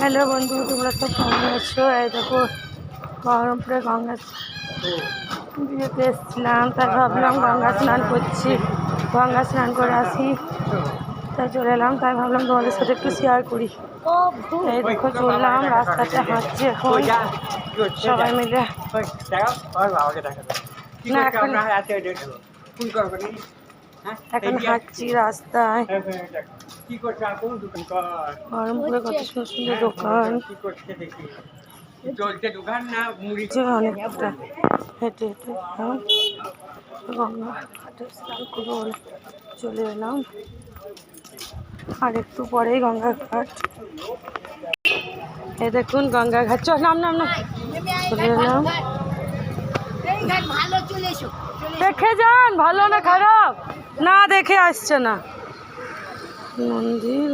Hello বন্ধু, তোমরা সব কেমন আছো? এই দেখো বহরমপুরে গঙ্গা বিয়েতে এসেছিলাম, তাই ভাবলাম গঙ্গা স্নান করছি, গঙ্গা স্নান করে আসি, তাই চলে এলাম। তাই ভাবলাম তোমাদের সাথে একটু শেয়ার করি। এই দেখো চললাম, রাস্তাতে হাঁটছি এখন সবাই মিলে। না এখন হাঁটছি রাস্তায়। বহরমপুরে কত সুন্দর সুন্দর দোকান, অনেকটা হেঁটে হেঁটে গঙ্গা ঘাটে স্নান করবো বলে চলে এলাম। আর একটু পরেই গঙ্গা ঘাট। এই দেখুন গঙ্গা ঘাট, চল নাম নাম না, চলে এলাম। দেখে যান, ভালো না খারাপ না দেখে আসছে না মন্দির।